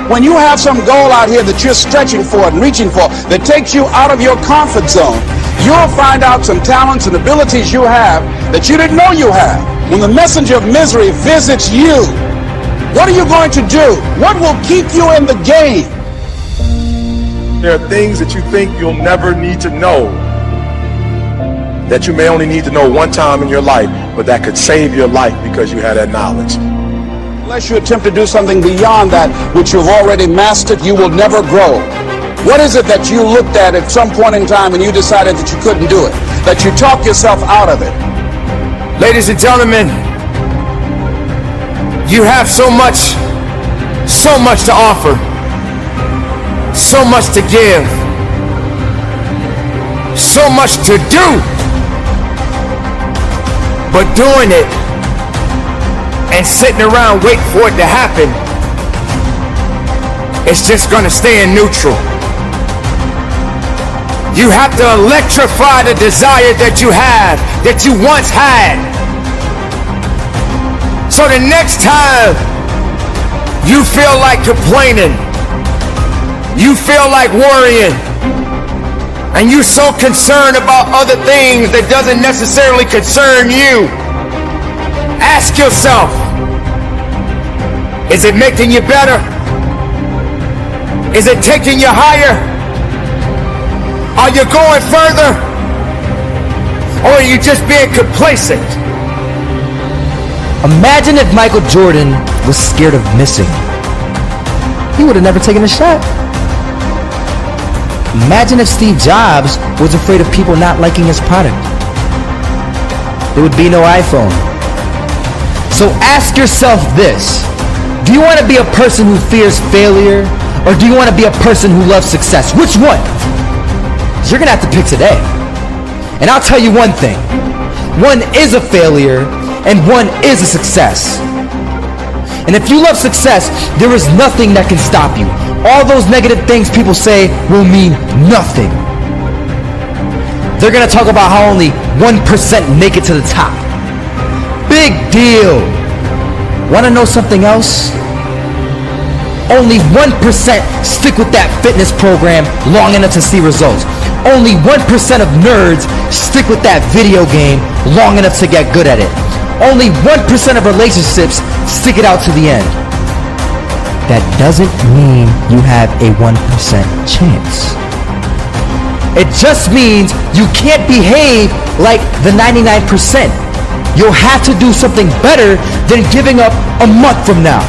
When you have some goal out here that you're stretching for and reaching for that takes you out of your comfort zone, you'll find out some talents and abilities you have that you didn't know you have. When the messenger of misery visits you, what are you going to do? What will keep you in the game? There are things that you think you'll never need to know, that you may only need to know one time in your life, but that could save your life because you had that knowledge. Unless you attempt to do something beyond that which you've already mastered, you will never grow. What is it that you looked at some point in time and you decided that you couldn't do it, that you talked yourself out of it? Ladies and gentlemen, you have so much to offer, so much to give, so much to do, but doing it and sitting around waiting for it to happen, it's just gonna stay in neutral. You have to electrify the desire that you have, that you once had. So the next time you feel like complaining, you feel like worrying, and you're so concerned about other things that doesn't necessarily concern you, ask yourself, is it making you better? Is it taking you higher? Are you going further? Or are you just being complacent? Imagine if Michael Jordan was scared of missing. He would have never taken a shot. Imagine if Steve Jobs was afraid of people not liking his product. There would be no iPhone. So ask yourself this. Do you want to be a person who fears failure, or do you want to be a person who loves success? Which one? You're going to have to pick today. And I'll tell you one thing. One is a failure, and one is a success. And if you love success, there is nothing that can stop you. All those negative things people say will mean nothing. They're going to talk about how only 1% make it to the top. Big deal. Want to know something else? Only 1% stick with that fitness program long enough to see results. Only 1% of nerds stick with that video game long enough to get good at it. Only 1% of relationships stick it out to the end. That doesn't mean you have a 1% chance. It just means you can't behave like the 99%. You'll have to do something better than giving up a month from now.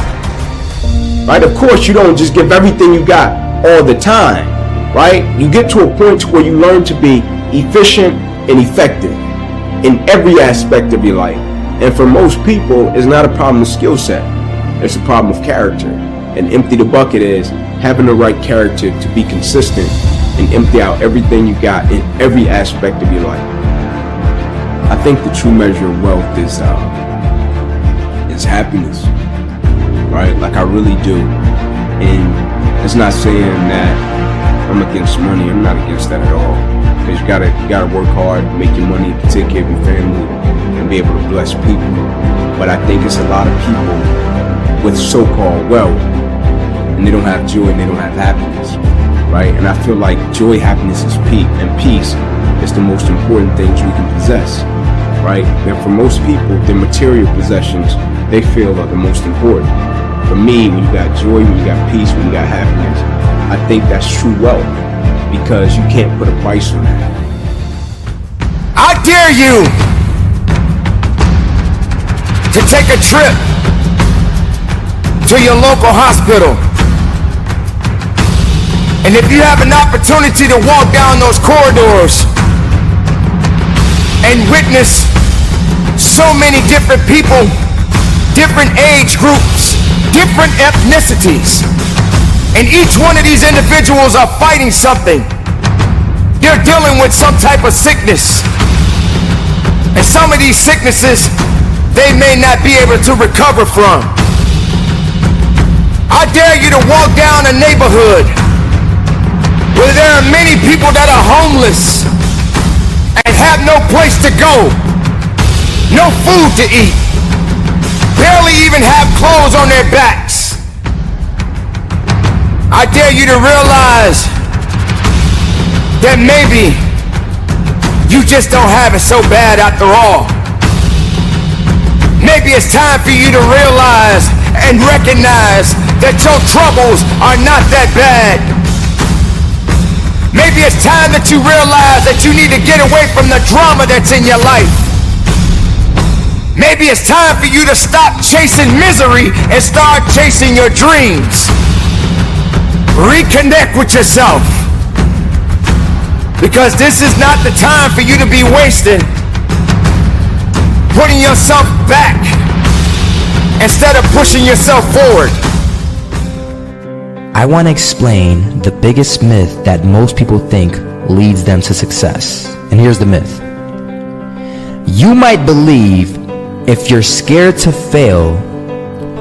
Right? Of course, you don't just give everything you got all the time, right? You get to a point where you learn to be efficient and effective in every aspect of your life. And for most people, it's not a problem of skill set. It's a problem of character. And empty the bucket is having the right character to be consistent and empty out everything you got in every aspect of your life. I think the true measure of wealth is happiness, right? Like I really do. And it's not saying that I'm against money. I'm not against that at all. Because you gotta work hard, make your money, take care of your family, and be able to bless people. But I think it's a lot of people with so-called wealth, and they don't have joy and they don't have happiness, right? And I feel like joy, happiness, and peace is the most important things we can possess, right? And for most people, their material possessions, they feel are the most important. For me, when you got joy, when you got peace, when you got happiness, I think that's true wealth, because you can't put a price on that. I dare you to take a trip to your local hospital. And if you have an opportunity to walk down those corridors and witness so many different people, different age groups, different ethnicities, and each one of these individuals are fighting something. They're dealing with some type of sickness. And some of these sicknesses, they may not be able to recover from. I dare you to walk down a neighborhood where there are many people that are homeless and have no place to go, no food to eat, barely even have clothes on their backs. I dare you to realize that maybe you just don't have it so bad after all. Maybe it's time for you to realize and recognize that your troubles are not that bad. Maybe it's time that you realize that you need to get away from the drama that's in your life. Maybe it's time for you to stop chasing misery and start chasing your dreams. Reconnect with yourself. Because this is not the time for you to be wasting putting yourself back instead of pushing yourself forward. I want to explain the biggest myth that most people think leads them to success. And here's the myth. You might believe if you're scared to fail,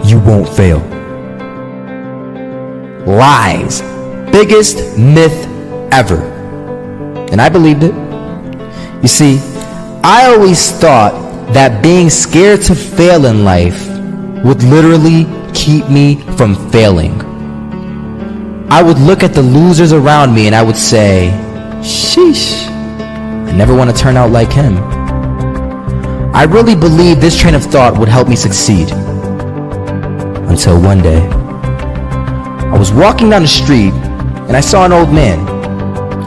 you won't fail. Lies. Biggest myth ever. And I believed it. You see, I always thought that being scared to fail in life would literally keep me from failing. I would look at the losers around me and I would say, sheesh, I never want to turn out like him. I really believed this train of thought would help me succeed. Until one day, I was walking down the street and I saw an old man.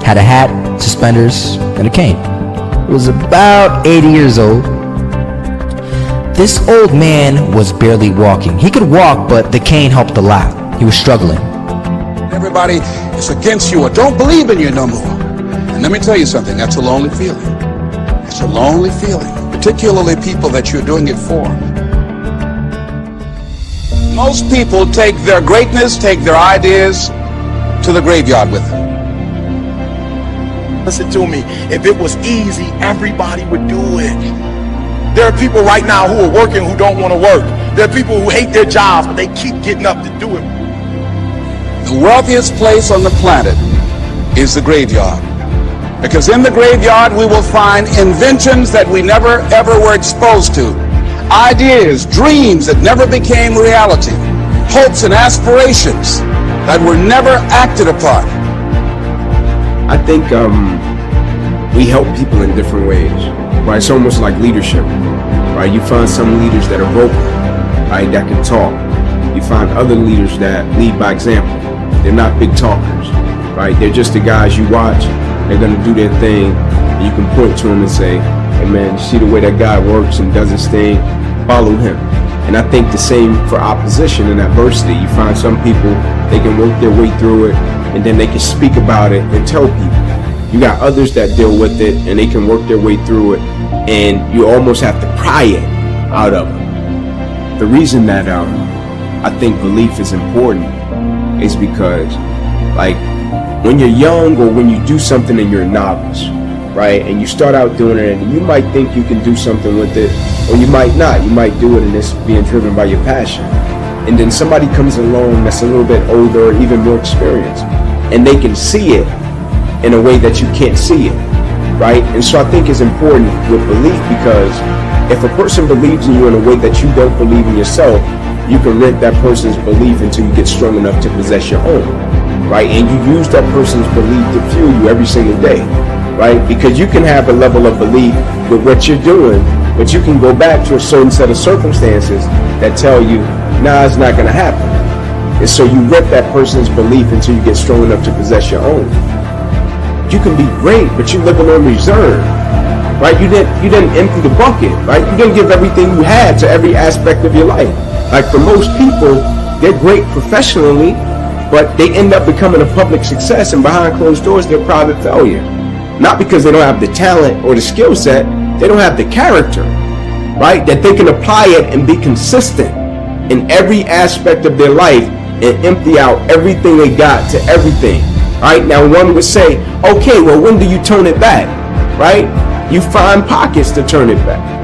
Had a hat, suspenders, and a cane. He was about 80 years old. This old man was barely walking. He could walk, but the cane helped a lot. He was struggling. Everybody is against you or don't believe in you no more. And let me tell you something, that's a lonely feeling. It's a lonely feeling, particularly people that you're doing it for. Most people take their greatness, take their ideas to the graveyard with them. Listen to me. If it was easy, everybody would do it. There are people right now who are working who don't want to work. There are people who hate their jobs, but they keep getting up to do it. The wealthiest place on the planet is the graveyard. Because in the graveyard we will find inventions that we never ever were exposed to. Ideas, dreams that never became reality. Hopes and aspirations that were never acted upon. I think we help people in different ways, right? It's almost like leadership, right? You find some leaders that are vocal, right, that can talk. You find other leaders that lead by example. They're not big talkers, right? They're just the guys you watch. They're gonna do their thing, and you can point to them and say, hey man, you see the way that guy works and does his thing? Follow him. And I think the same for opposition and adversity. You find some people, they can work their way through it, and then they can speak about it and tell people. You got others that deal with it and they can work their way through it, and you almost have to pry it out of them. The reason that I think belief is important is because, like, when you're young or when you do something and you're a novice, right, and you start out doing it and you might think you can do something with it, or you might not. You might do it and it's being driven by your passion. And then somebody comes along that's a little bit older or even more experienced, and they can see it in a way that you can't see it, right? And so I think it's important with belief, because if a person believes in you in a way that you don't believe in yourself, you can rent that person's belief until you get strong enough to possess your own, right? And you use that person's belief to fuel you every single day, right? Because you can have a level of belief with what you're doing, but you can go back to a certain set of circumstances that tell you, nah, it's not gonna happen. And so you rent that person's belief until you get strong enough to possess your own. You can be great, but you're living on reserve, right? You didn't empty the bucket, right? You didn't give everything you had to every aspect of your life. Like, for most people, they're great professionally, but they end up becoming a public success, and behind closed doors, they're a private failure. Not because they don't have the talent or the skill set, they don't have the character, right? That they can apply it and be consistent in every aspect of their life and empty out everything they got to everything, right? Now, one would say, okay, well, when do you turn it back, right? You find pockets to turn it back.